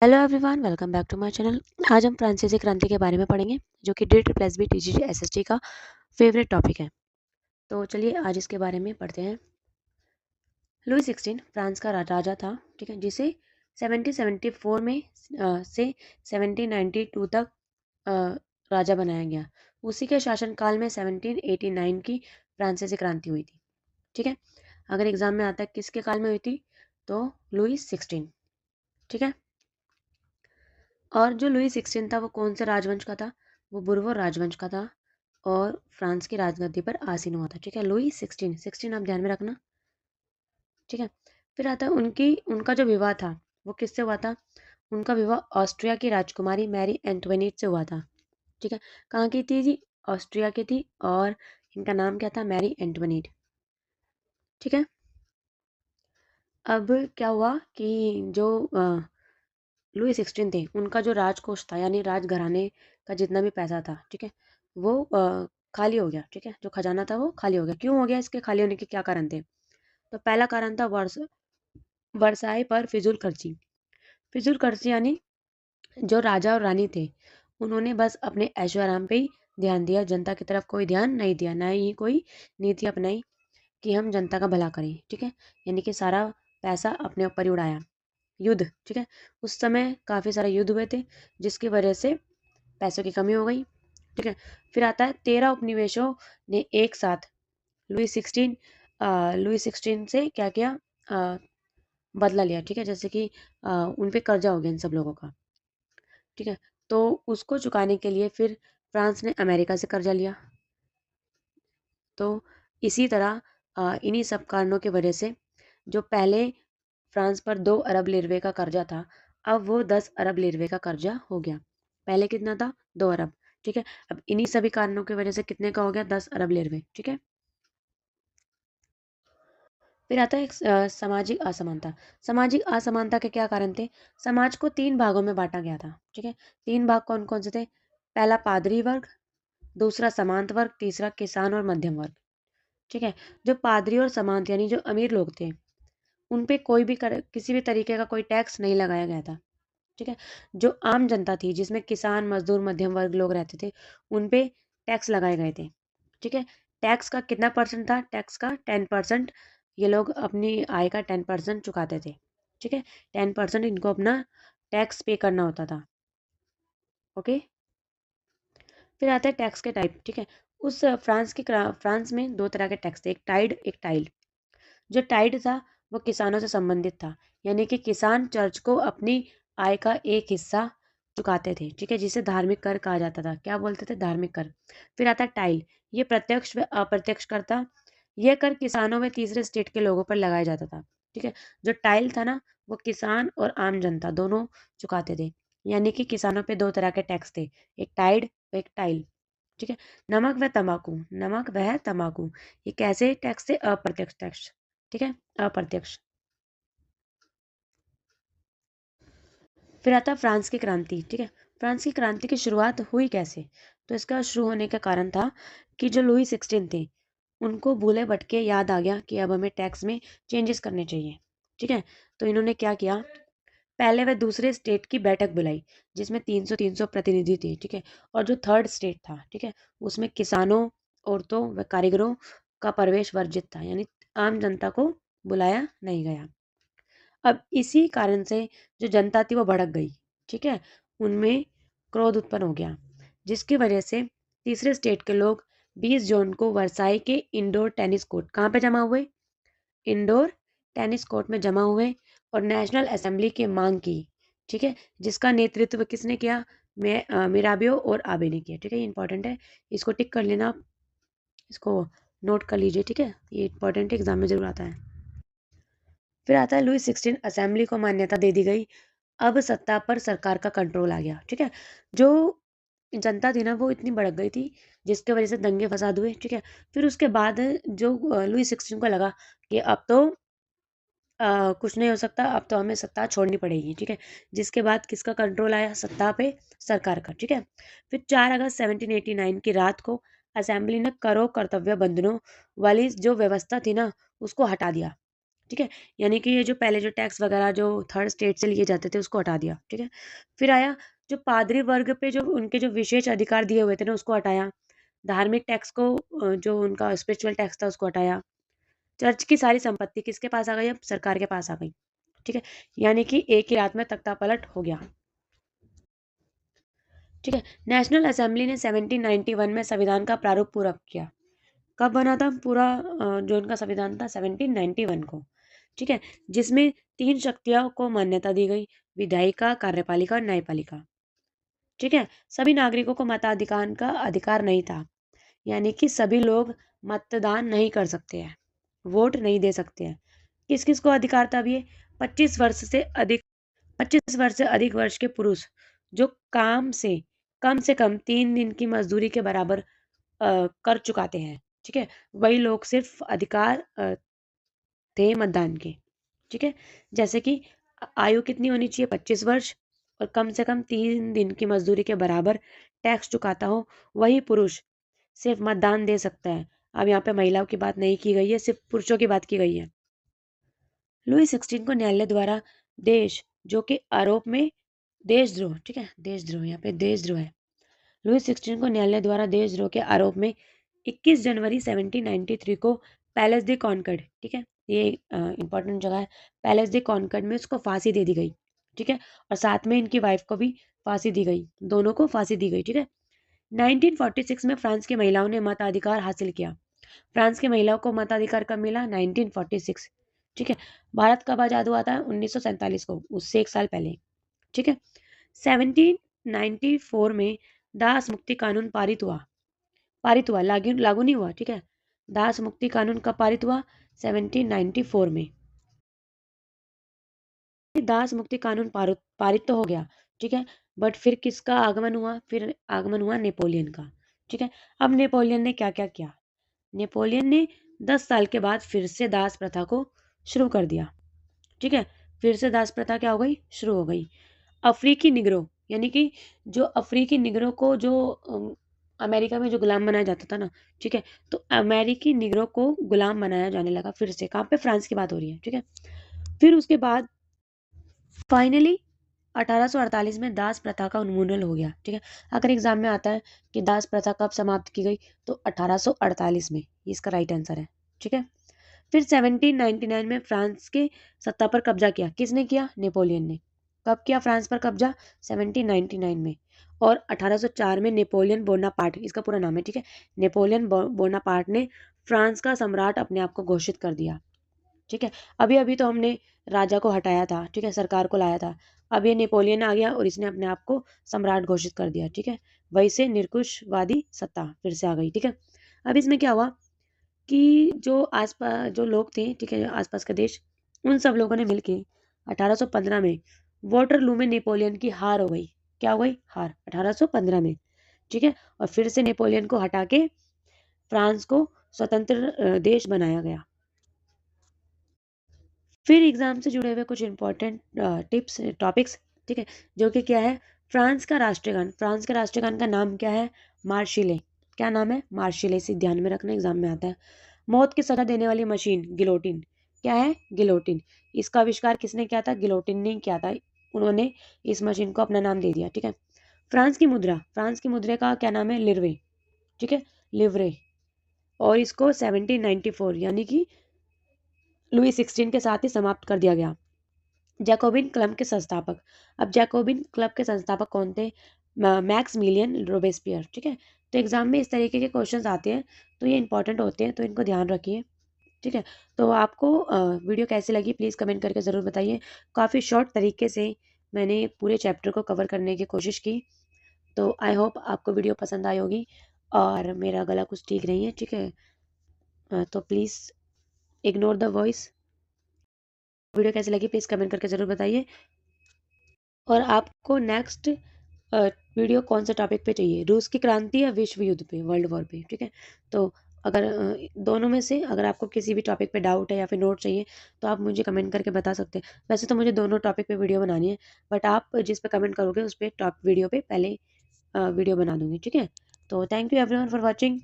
Hello everyone, welcome back to my channel. आज हम फ्रांसीसी क्रांति के बारे में पढ़ेंगे, जो कि D triple S B T G S S T का फेवरेट टॉपिक है। तो चलिए आज इसके बारे में पढ़ते हैं। लुई 16 फ्रांस का राजा था, ठीक है, जिसे 1774 में से 1792 तक अ, राजा बनाया गया। उसी के शासनकाल में 1789 की फ्रांसीसी क्रांति हुई थी। ठीक है, अगर एग्जाम में आता है किसके काल में हुई थी, तो लुई 16। ठीक है, और जो लुई 16 था वो कौन से राजवंश का था? वो बुर्बो राजवंश का था और फ्रांस की राजगद्दी पर आसीन हुआ था। ठीक है, लुई 16 आप ध्यान में रखना। ठीक है, फिर आता है उनका जो विवाह था वो किससे हुआ था? उनका विवाह ऑस्ट्रिया की राजकुमारी मैरी एंटोनिट से हुआ था। ठीक है, कहाँ की थी जी? ऑस्ट्रिया की थी, और इनका नाम क्या था? मैरी एंटोनिट। ठीक है, अब क्या हुआ कि जो लुई 16 थे, उनका जो राजकोष था यानी राजघराने का जितना भी पैसा था, ठीक है, वो खाली हो गया। ठीक है, जो खजाना था वो खाली हो गया। क्यों हो गया? इसके खाली होने के क्या कारण थे? तो पहला कारण था वर्साई पर फिजूल खर्ची। फिजूल खर्ची यानी जो राजा और रानी थे, उन्होंने बस अपने ऐशो आराम पे ही ध्यान दिया, जनता की तरफ कोई ध्यान नहीं दिया, ना ही कोई नीति अपनाई कि हम जनता का भला करें। ठीक है, यानी कि सारा पैसा अपने ऊपर ही उड़ाया। युद्ध, ठीक है, उस समय काफ़ी सारे युद्ध हुए थे, जिसकी वजह से पैसों की कमी हो गई। ठीक है, फिर आता है 13 उपनिवेशों ने एक साथ लुई 16 से क्या किया? अ, बदला लिया। ठीक है, जैसे कि उन पे कर्जा हो गया इन सब लोगों का। ठीक है, तो उसको चुकाने के लिए फिर फ्रांस ने अमेरिका से कर्जा लिया। तो इसी तरह इन्हीं सब कारणों की वजह से जो पहले फ्रांस पर 2 अरब लिरवे का कर्जा था, अब वो 10 अरब लिरवे का कर्जा हो गया। पहले कितना था? 2 अरब। ठीक है, अब इन्हीं सभी कारणों की वजह से कितने का हो गया? 10 अरब लिरवे। ठीक है, फिर आता है सामाजिक असमानता। सामाजिक असमानता के क्या कारण थे? समाज को 3 भागों में बांटा गया था। ठीक है, 3 भाग कौन कौन से थे? पहला पादरी वर्ग, दूसरा सामंत वर्ग, तीसरा किसान और मध्यम वर्ग। ठीक है, जो पादरी और सामंत यानी जो अमीर लोग थे, उन पे कोई भी किसी भी तरीके का कोई टैक्स नहीं लगाया गया था। ठीक है, जो आम जनता थी, जिसमें किसान, मजदूर, मध्यम वर्ग लोग रहते थे, उन पे टैक्स लगाए गए थे। ठीक है, टैक्स का कितना परसेंट था? टैक्स का 10%। ये लोग अपनी आय का 10% चुकाते थे। ठीक है, 10% इनको अपना टैक्स पे करना होता था। ओके, फिर आता है टैक्स के टाइप। ठीक है, उस फ्रांस में 2 तरह के टैक्स थे, एक टाइड एक टाइल। जो टाइड था वो किसानों से संबंधित था, यानी कि किसान चर्च को अपनी आय का एक हिस्सा चुकाते थे। ठीक है, जिसे धार्मिक कर कहा जाता था। क्या बोलते थे? धार्मिक कर। फिर आता है टाइल, ये प्रत्यक्ष व अप्रत्यक्ष कर था। यह कर किसानों में तीसरे स्टेट के लोगों पर लगाया जाता था। ठीक है, जो टाइल था ना, वो किसान और आम जनता दोनों चुकाते थे। यानी कि किसानों पे 2 तरह के टैक्स थे, एक टाइड और एक टाइल। ठीक है, नमक व तंबाकू, ये कैसे टैक्स थे? अप्रत्यक्ष टैक्स। ठीक है, अप्रत्यक्ष। फिर आता है फ्रांस की क्रांति। ठीक है, फ्रांस की क्रांति की शुरुआत हुई कैसे? तो इसका शुरू होने का कारण था कि जो लुई 16 थे, उनको भूले भटके याद आ गया कि अब हमें टैक्स में चेंजेस करने चाहिए। ठीक है, तो इन्होंने क्या किया? पहले वह दूसरे स्टेट की बैठक बुलाई, जिसमें 300 प्रतिनिधि थे। ठीक है, और जो थर्ड स्टेट था, ठीक है, उसमें किसानों, औरतों व कारीगरों का प्रवेश वर्जित था, यानी आम जनता को बुलाया नहीं गया। अब इसी कारण से जो जनता थी वो भड़क गई। ठीक है, उनमें क्रोध उत्पन्न हो गया, जिसकी वजह से तीसरे स्टेट के लोग 20 जून को वर्साई के इंडोर टेनिस कोर्ट, कहाँ पे जमा हुए? इंडोर टेनिस कोर्ट में जमा हुए और नेशनल असेंबली की मांग की। ठीक है, जिसका नेतृत्व किसने किया? मिराबियो और आबे ने किया। ठीक है, ये इंपॉर्टेंट है, इसको टिक कर लेना आप, इसको नोट कर लीजिए। ठीक है, ये इंपॉर्टेंट एग्जाम में जरूर आता है। फिर आता है लुई 16 असेंबली को मान्यता दे दी गई। अब सत्ता पर सरकार का कंट्रोल आ गया। ठीक है, जो जनता थी ना वो इतनी भड़क गई थी, जिसके वजह से दंगे फसाद हुए। ठीक है, फिर उसके बाद जो लुई 16 को लगा कि अब तो कुछ नहीं हो सकता, अब तो हमें सत्ता छोड़नी पड़ेगी। ठीक है, जिसके बाद किसका कंट्रोल आया सत्ता पे? सरकार का। ठीक है, फिर 4 अगस्त 1789 की रात को असेंबली ने करो कर्तव्य बंधनों वाली जो व्यवस्था थी ना, उसको हटा दिया। ठीक है, यानी कि ये जो पहले जो टैक्स वगैरह जो थर्ड स्टेट से लिए जाते थे उसको हटा दिया। ठीक है, फिर आया जो पादरी वर्ग पे जो उनके जो विशेष अधिकार दिए हुए थे ना उसको हटाया। धार्मिक टैक्स को जो उनका स्पिरिचुअल टैक्स था उसको हटाया। चर्च की सारी संपत्ति किसके पास आ गई? अब सरकार के पास आ गई। ठीक है, यानी कि एक ही रात में तख्ता पलट हो गया। ठीक है, नेशनल असेंबली ने 1791 में संविधान का प्रारूप पूरा किया। कब बना था पूरा जो उनका संविधान था? 1791 को। ठीक है, जिसमें 3 शक्तियों को मान्यता दी गई, विधायिका, कार्यपालिका और न्यायपालिका। ठीक है, सभी नागरिकों को मताधिकार का अधिकार नहीं था, यानी कि सभी लोग मतदान नहीं कर सकते हैं, वोट नहीं दे सकते हैं। किस किस को अधिकार था? अब ये 25 वर्ष से अधिक 25 वर्ष से अधिक वर्ष के पुरुष जो काम से कम 3 दिन की मजदूरी के बराबर कर चुकाते हैं। ठीक है, वही लोग सिर्फ अधिकार थे मतदान के। ठीक है, जैसे कि आयु कितनी होनी चाहिए? 25 वर्ष और कम से कम 3 दिन की मजदूरी के बराबर टैक्स चुकाता हो, वही पुरुष सिर्फ मतदान दे सकता है। अब यहाँ पे महिलाओं की बात नहीं की गई है, सिर्फ पुरुषों की बात की गई है। लुई 16 को न्यायालय द्वारा देश जो कि आरोप में देशद्रोह, ठीक है, देशद्रोह, यहाँ पे देशद्रोह है। लुई 16 को न्यायालय द्वारा देशद्रोह के आरोप में 21 जनवरी 1793 को पैलेस दे कॉनकॉर्ड, ठीक है, ये इंपॉर्टेंट जगह है, पैलेस दे कॉनकॉर्ड में उसको फांसी दे दी गई। ठीक है, और साथ में इनकी वाइफ को भी फांसी दी गई, दोनों को फांसी दी गई। ठीक है, 1946 में फ्रांस की महिलाओं ने मताधिकार हासिल किया। फ्रांस की महिलाओं को मताधिकार कब मिला? 1946। ठीक है, भारत कब आजाद हुआ था? 1947 को, उससे एक साल पहले। ठीक है, 1794 में दास मुक्ति कानून पारित हुआ, लागू लागू नहीं हुआ। ठीक है, दास मुक्ति कानून कब पारित हुआ? 1794 में। दास मुक्ति कानून पारित तो हो गया। ठीक है, बट फिर किसका आगमन हुआ? फिर आगमन हुआ नेपोलियन का। ठीक है, अब नेपोलियन ने क्या क्या किया? नेपोलियन ने 10 साल के बाद फिर से दास प्रथा को शुरू कर दिया। ठीक है, फिर से दास प्रथा क्या हो गई? शुरू हो गई। अफ्रीकी निगरो, यानी कि जो अफ्रीकी निगरों को जो अमेरिका में जो गुलाम बनाया जाता था ना, ठीक है, तो अमेरिकी निगरों को गुलाम बनाया जाने लगा फिर से। कहाँ पे? फ्रांस की बात हो रही है। ठीक है, फिर उसके बाद फाइनली 1848 में दास प्रथा का उन्मूलन हो गया। ठीक है, अगर एग्जाम में आता है कि दास प्रथा कब समाप्त की गई, तो 1848 में, ये इसका राइट आंसर है। ठीक है, फिर 1799 में फ्रांस के सत्ता पर कब्जा किया। किसने किया? नेपोलियन ने। कब किया फ्रांस पर कब्जा? 1799 में। और 1804 में नेपोलियन बोनापार्ट, इसका पूरा नाम है, ठीक है, नेपोलियन बोनापार्ट ने फ्रांस का सम्राट अपने आप को घोषित कर दिया। ठीक है, अभी अभी तो हमने राजा को हटाया था, ठीक है, सरकार को लाया था। अब ये नेपोलियन आ गया और इसने अपने आप को सम्राट घोषित कर दिया। ठीक है, वही से निरंकुशवादी सत्ता फिर से आ गई। ठीक है, अब इसमें क्या हुआ कि जो आसपास जो लोग थे, ठीक है, आसपास का देश, उन सब लोगों ने मिलके 1815 में वाटरलू में नेपोलियन की हार हो गई। क्या हो गई? हार, 1815 में। ठीक है, और फिर से नेपोलियन को हटा के फ्रांस को स्वतंत्र देश बनाया गया। फिर एग्जाम से जुड़े हुए कुछ इंपॉर्टेंट टिप्स टॉपिक्स, ठीक है, जो कि क्या है? फ्रांस का राष्ट्रीय गान, फ्रांस के राष्ट्रीय गान का नाम क्या है? मार्शिले। क्या नाम है? मार्शिले, इसे ध्यान में रखना, एग्जाम में आता है। मौत की सजा देने वाली मशीन, गिलोटिन। क्या है? गिलोटिन। इसका आविष्कार किसने किया था? गिलोटिन ने किया था। उन्होंने इस मशीन को अपना नाम दे दिया। ठीक है, फ्रांस की मुद्रा, फ्रांस की मुद्रा का क्या नाम है? लिरवे। ठीक है, लिवरे। और इसको 1794 यानी कि लुई 16 के साथ ही समाप्त कर दिया गया। जैकोबिन क्लब के संस्थापक, अब जैकोबिन क्लब के संस्थापक कौन थे? Max million Robespierre. ठीक है, तो एग्जाम में इस तरीके के क्वेश्चंस आते हैं, तो ये इंपॉर्टेंट होते हैं, तो इनको ध्यान रखिए। ठीक है, तो आपको वीडियो कैसी लगी प्लीज़ कमेंट करके ज़रूर बताइए। काफ़ी शॉर्ट तरीके से मैंने पूरे चैप्टर को कवर करने की कोशिश की, तो आई होप आपको वीडियो पसंद आई होगी। और मेरा गला कुछ ठीक नहीं है, ठीक है, तो please ignore the voice. Video कैसी लगी प्लीज़ कमेंट करके ज़रूर बताइए। और आपको नेक्स्ट वीडियो कौन से टॉपिक पे चाहिए? रूस की क्रांति या विश्व युद्ध पे, वर्ल्ड वॉर पे? ठीक है, तो अगर दोनों में से अगर आपको किसी भी टॉपिक पे डाउट है या फिर नोट चाहिए, तो आप मुझे कमेंट करके बता सकते हैं। वैसे तो मुझे दोनों टॉपिक पे वीडियो बनानी है, बट आप जिस पे कमेंट करोगे उस पर टॉप वीडियो पे पहले वीडियो बना दूंगी। ठीक है, तो thank you everyone for watching.